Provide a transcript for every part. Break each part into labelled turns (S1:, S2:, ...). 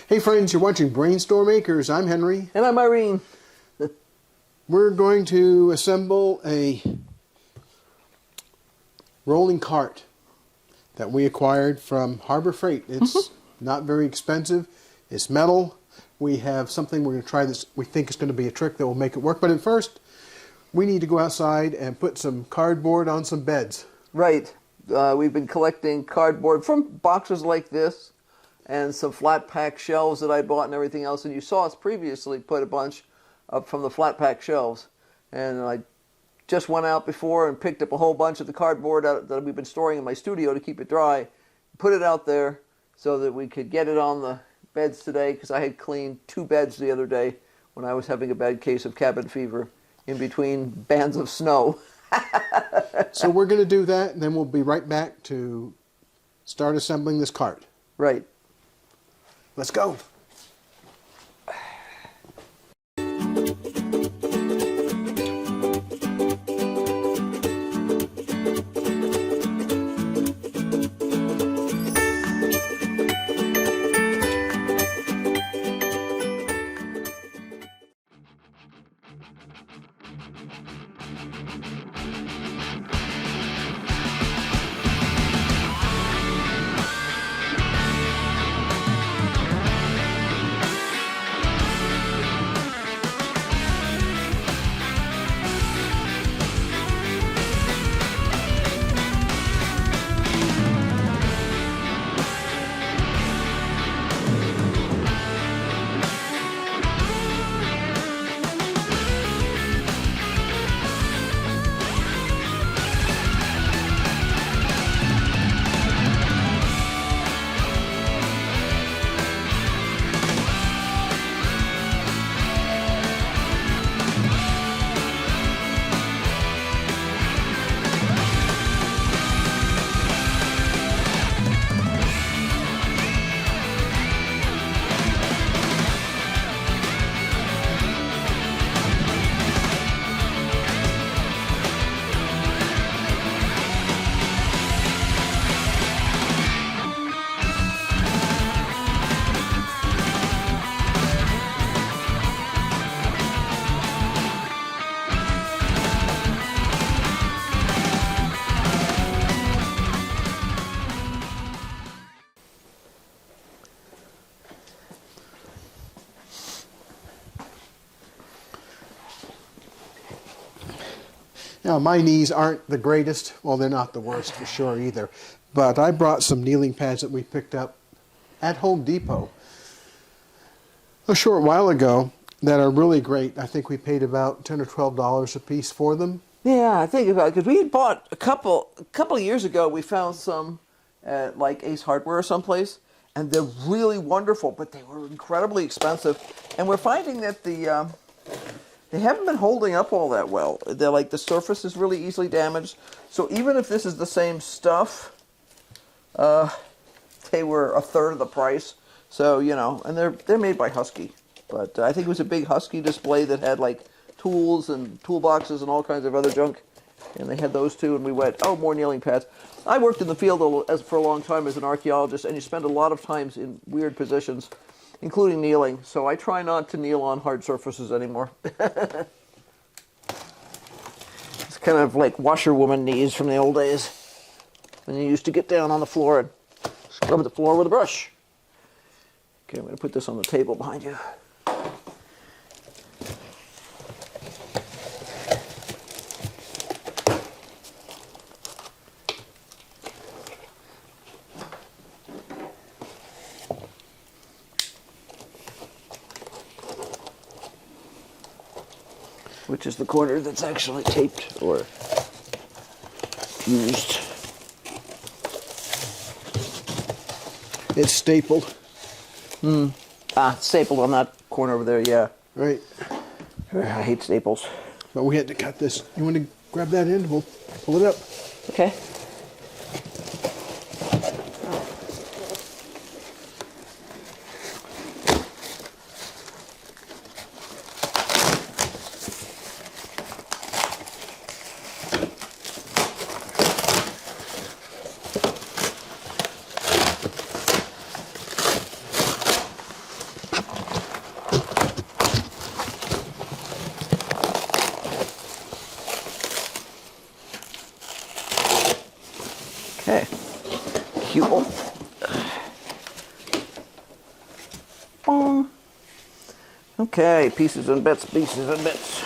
S1: Hey friends, you're watching BrainStormAcres. I'm Henry.
S2: And I'm Irene.
S1: We're going to assemble a rolling cart that we acquired from Harbor Freight. It's not very expensive. It's metal. We have something we're going to try this. We think it's going to be a trick that will make it work. But at first, we need to go outside and put some cardboard on some beds.
S2: Right. We've been collecting cardboard from boxes like this and some flat pack shelves that I bought and everything else. And you saw us previously put a bunch up from the flat pack shelves. And I just went out before and picked up a whole bunch of the cardboard out that we've been storing in my studio to keep it dry. Put it out there so that we could get it on the beds today, because I had cleaned 2 beds the other day when I was having a bad case of cabin fever in between bands of snow.
S1: So we're going to do that, and then we'll be right back to start assembling this cart.
S2: Right.
S1: Let's go. Now, my knees aren't the greatest. Well, they're not the worst for sure either. But I brought some kneeling pads that we picked up at Home Depot a short while ago that are really great. I think we paid about $10 or $12 a piece for them.
S2: Yeah, I think about it, because we had bought a couple of years ago. We found some at like Ace Hardware or someplace, and they're really wonderful, but they were incredibly expensive. And we're finding that they haven't been holding up all that well. They're like, the surface is really easily damaged. So even if this is the same stuff, they were a third of the price. So, you know, and they're made by Husky. But I think it was a big Husky display that had like tools and toolboxes and all kinds of other junk. And they had those too, and we went, oh, more kneeling pads. I worked in the field for a long time as an archaeologist, and you spend a lot of times in weird positions, including kneeling. So I try not to kneel on hard surfaces anymore. It's kind of like washerwoman knees from the old days, when you used to get down on the floor and scrub the floor with a brush. Okay, I'm going to put this on the table behind you. Which is the corner that's actually taped or used.
S1: It's stapled.
S2: Stapled on that corner over there, yeah.
S1: Right.
S2: I hate staples.
S1: But we had to cut this. You want to grab that end? We'll pull it up.
S2: Okay. Bong. Okay, pieces and bits, pieces and bits.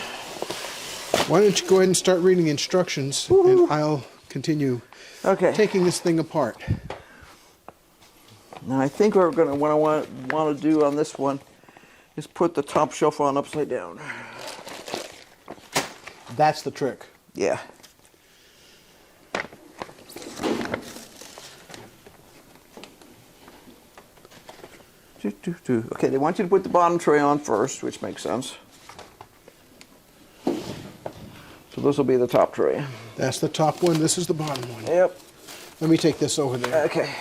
S1: Why don't you go ahead and start reading instructions, and I'll continue taking this thing apart.
S2: Now I think what I want to do on this one is put the top shelf on upside down.
S1: That's the trick.
S2: Yeah. Okay, they want you to put the bottom tray on first, which makes sense. So this will be the top tray.
S1: That's the top one. This is the bottom one.
S2: Yep.
S1: Let me take this over there.
S2: Okay.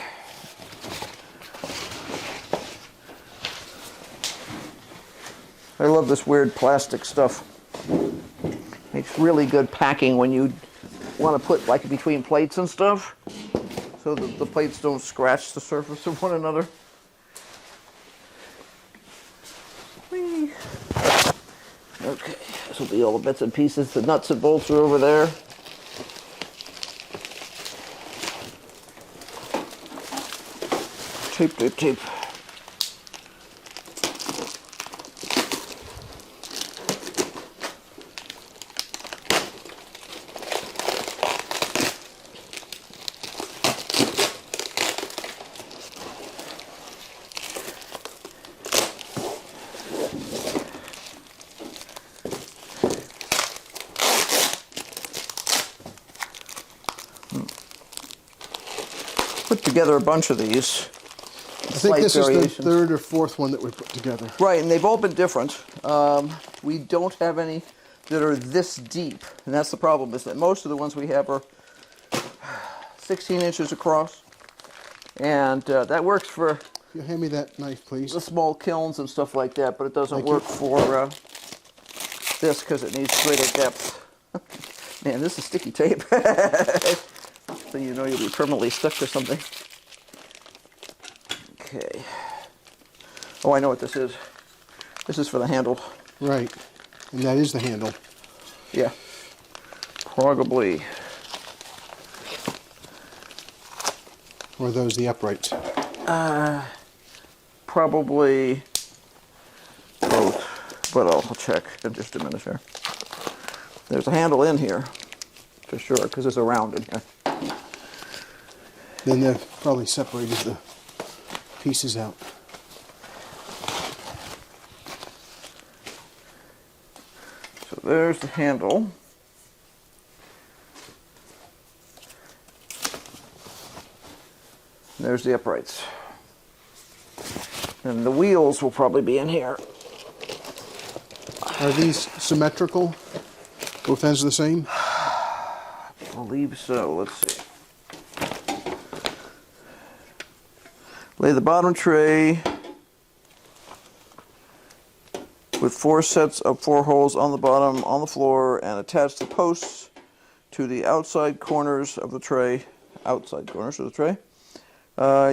S2: I love this weird plastic stuff. Makes really good packing when you want to put like between plates and stuff, so that the plates don't scratch the surface of one another. Whee. Okay, this will be all the bits and pieces. The nuts and bolts are over there. Tape, tape, tape. Put together a bunch of these.
S1: I think this is the third or fourth one that we put together.
S2: Right, and they've all been different. We don't have any that are this deep, and that's the problem, is that most of the ones we have are 16 inches across, and that works for
S1: You hand me that knife, please.
S2: the small kilns and stuff like that, but it doesn't work for this because it needs greater depth. Man, this is sticky tape. So you know you'll be permanently stuck to something. Okay. Oh, I know what this is. This is for the handle.
S1: Right. And that is the handle.
S2: Yeah. Probably.
S1: Or are those the uprights?
S2: Probably both. But I'll check in just a minute here. There's a handle in here, for sure, because there's a round in here.
S1: Then they've probably separated the pieces out.
S2: So there's the handle. There's the uprights. And the wheels will probably be in here.
S1: Are these symmetrical? Both ends the same?
S2: I believe so. Let's see. Lay the bottom tray with 4 sets of 4 holes on the bottom on the floor and attach the posts to the outside corners of the tray,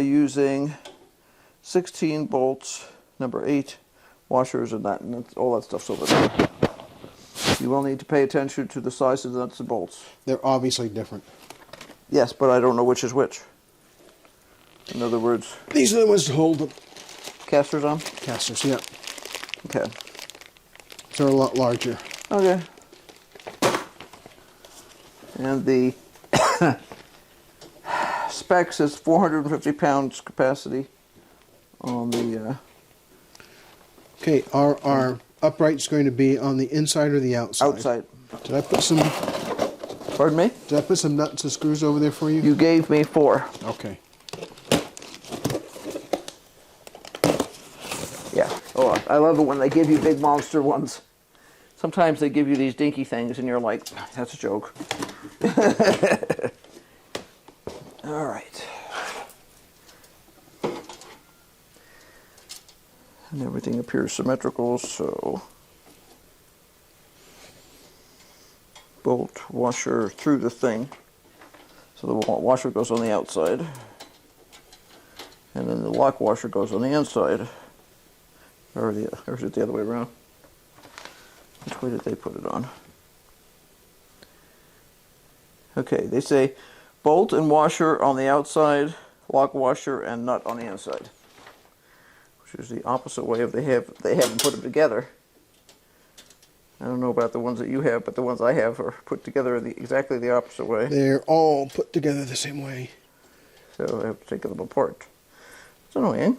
S2: using 16 bolts, number 8, washers, and all that stuff's over there. You will need to pay attention to the size of the nuts and bolts.
S1: They're obviously different.
S2: Yes, but I don't know which is which. In other words,
S1: These are the ones to hold the
S2: casters on?
S1: casters, yeah.
S2: Okay.
S1: They're a lot larger.
S2: Okay. And the specs is 450 pounds capacity on the...
S1: Okay, are uprights going to be on the inside or the outside?
S2: outside.
S1: Did I put some
S2: Pardon me?
S1: Did I put some nuts and screws over there for you?
S2: You gave me 4.
S1: Okay.
S2: Yeah. Oh, I love it when they give you big monster ones. Sometimes they give you these dinky things and you're like, that's a joke. All right. And everything appears symmetrical, so bolt washer through the thing. So the washer goes on the outside, and then the lock washer goes on the inside. Or is it the other way around? Which way did they put it on? Okay, they say bolt and washer on the outside, lock washer and nut on the inside. which is the opposite way of they haven't put them together. I don't know about the ones that you have, but the ones I have are put together in exactly the opposite way.
S1: They're all put together the same way.
S2: So I have to take them apart. It's annoying.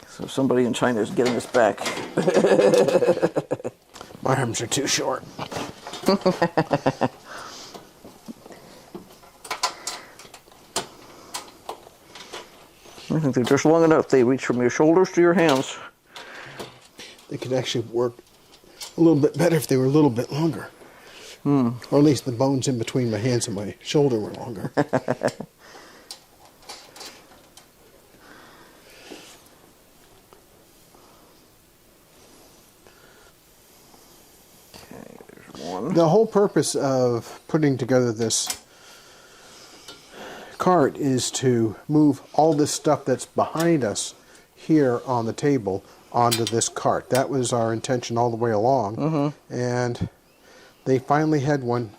S2: So somebody in China is getting us back.
S1: My arms are too short.
S2: I think they're just long enough. They reach from your shoulders to your hands.
S1: They could actually work a little bit better if they were a little bit longer. Or at least the bones in between my hands and my shoulder were longer.
S2: Okay, there's one.
S1: The whole purpose of putting together this cart is to move all this stuff that's behind us here on the table onto this cart. That was our intention all the way along. And they finally had one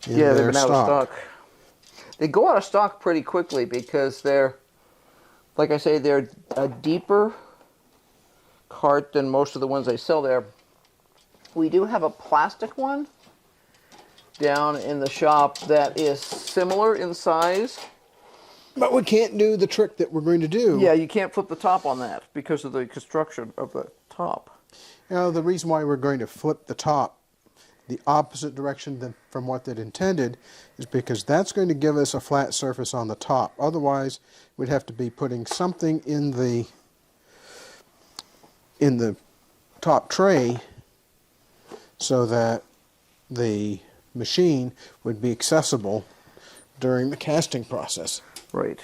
S1: in
S2: Yeah, they've
S1: their
S2: been out of stock. They go out of stock pretty quickly because they're, like I say, they're a deeper cart than most of the ones they sell there. We do have a plastic one down in the shop that is similar in size.
S1: But we can't do the trick that we're going to do.
S2: Yeah, you can't flip the top on that because of the construction of the top.
S1: You know, the reason why we're going to flip the top the opposite direction from what they'd intended is because that's going to give us a flat surface on the top. Otherwise, we'd have to be putting something in the top tray so that the machine would be accessible during the casting process.
S2: Right.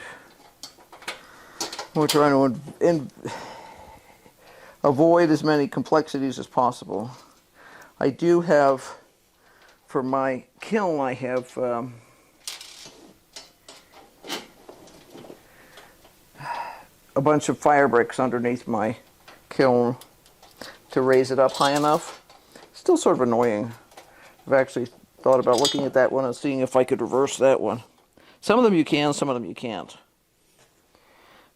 S2: We're trying to avoid as many complexities as possible. I do have, for my kiln, I have a bunch of fire bricks underneath my kiln to raise it up high enough. Still sort of annoying. I've actually thought about looking at that one and seeing if I could reverse that one. Some of them you can, some of them you can't.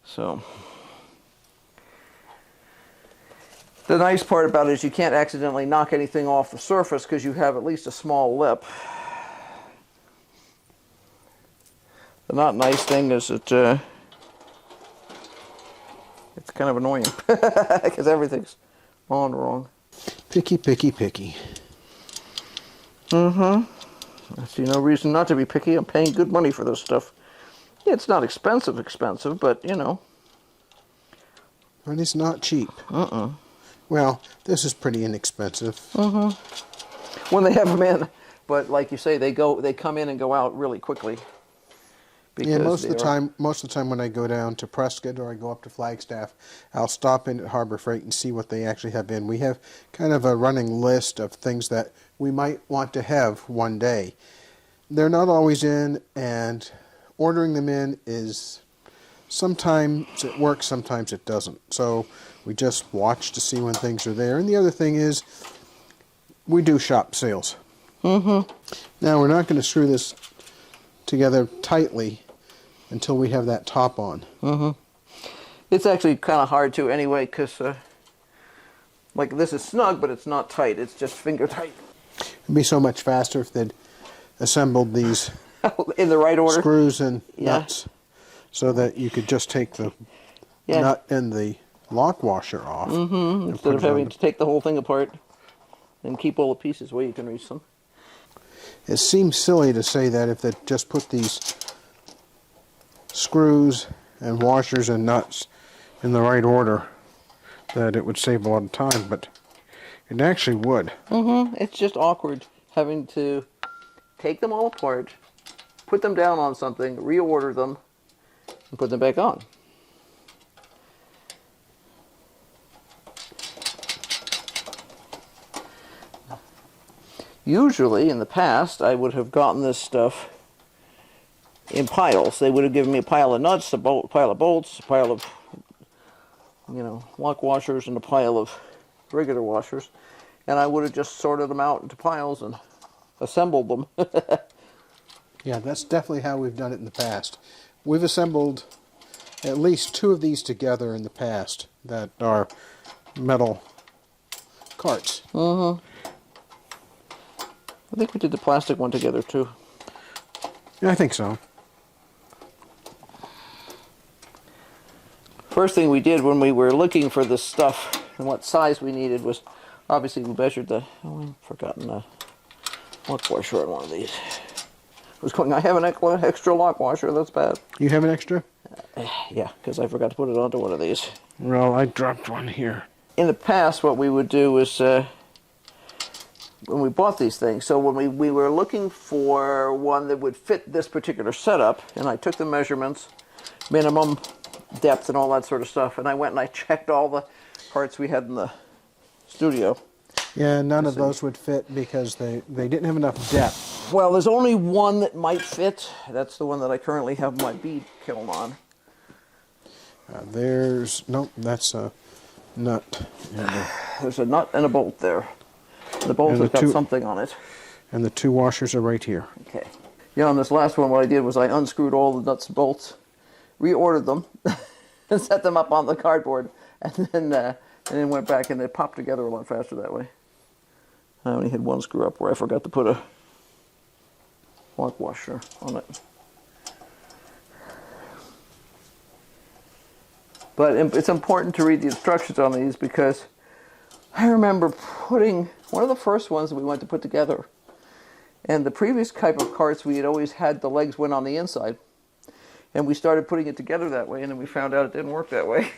S2: So the nice part about it is you can't accidentally knock anything off the surface because you have at least a small lip. The not nice thing is that it's kind of annoying because everything's on wrong.
S1: Picky, picky, picky.
S2: I see no reason not to be picky. I'm paying good money for this stuff. Yeah, it's not expensive, but you know.
S1: And it's not cheap. Well, this is pretty inexpensive.
S2: When they have them in, but like you say, they come in and go out really quickly.
S1: Yeah, most of the time when I go down to Prescott or I go up to Flagstaff, I'll stop in at Harbor Freight and see what they actually have in. We have kind of a running list of things that we might want to have one day. They're not always in, and ordering them in is sometimes it works, sometimes it doesn't. So we just watch to see when things are there. And the other thing is we do shop sales. Now we're not going to screw this together tightly until we have that top on.
S2: It's actually kind of hard to anyway because like this is snug, but it's not tight. It's just finger tight.
S1: It'd be so much faster if they'd assembled these
S2: in the right order.
S1: Screws and nuts so that you could just take the nut and the lock washer off.
S2: Instead of having to take the whole thing apart and keep all the pieces where you can reach them.
S1: It seems silly to say that if they just put these screws and washers and nuts in the right order, that it would save a lot of time, but it actually would.
S2: It's just awkward having to take them all apart, put them down on something, reorder them, and put them back on. Usually, in the past, I would have gotten this stuff in piles. They would have given me a pile of nuts, pile of bolts, a pile of, lock washers, and a pile of regular washers. And I would have just sorted them out into piles and assembled them.
S1: Yeah, that's definitely how we've done it in the past. We've assembled at least 2 of these together in the past that are metal carts.
S2: I think we did the plastic one together too.
S1: Yeah, I think so.
S2: First thing we did when we were looking for this stuff and what size we needed was, obviously we measured the, oh, I've forgotten the lock washer on one of these. I was going, I have an extra lock washer, that's bad.
S1: You have an extra?
S2: Yeah, because I forgot to put it onto one of these.
S1: Well, I dropped one here.
S2: In the past, what we would do is, when we bought these things, so when we were looking for one that would fit this particular setup, and I took the measurements, minimum depth and all that sort of stuff, and I went and I checked all the parts we had in the studio.
S1: Yeah, none of those would fit because they didn't have enough depth.
S2: Well, there's only one that might fit. That's the one that I currently have my bead kiln on.
S1: Nope, that's a nut.
S2: There's a nut and a bolt there. The bolt has got something on it.
S1: And the 2 washers are right here.
S2: Okay. Yeah, on this last one, what I did was I unscrewed all the nuts and bolts, reordered them, and set them up on the cardboard, and then went back and they popped together a lot faster that way. I only had one screw up where I forgot to put a lock washer on it. But it's important to read the instructions on these because I remember putting one of the first ones that we went to put together. And the previous type of carts, we had always had the legs went on the inside. And we started putting it together that way, and then we found out it didn't work that way.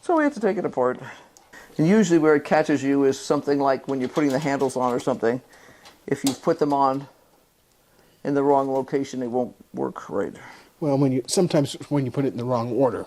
S2: So we had to take it apart. And usually where it catches you is something like when you're putting the handles on or something. If you put them on in the wrong location, they won't work right.
S1: Well, sometimes when you put it in the wrong order.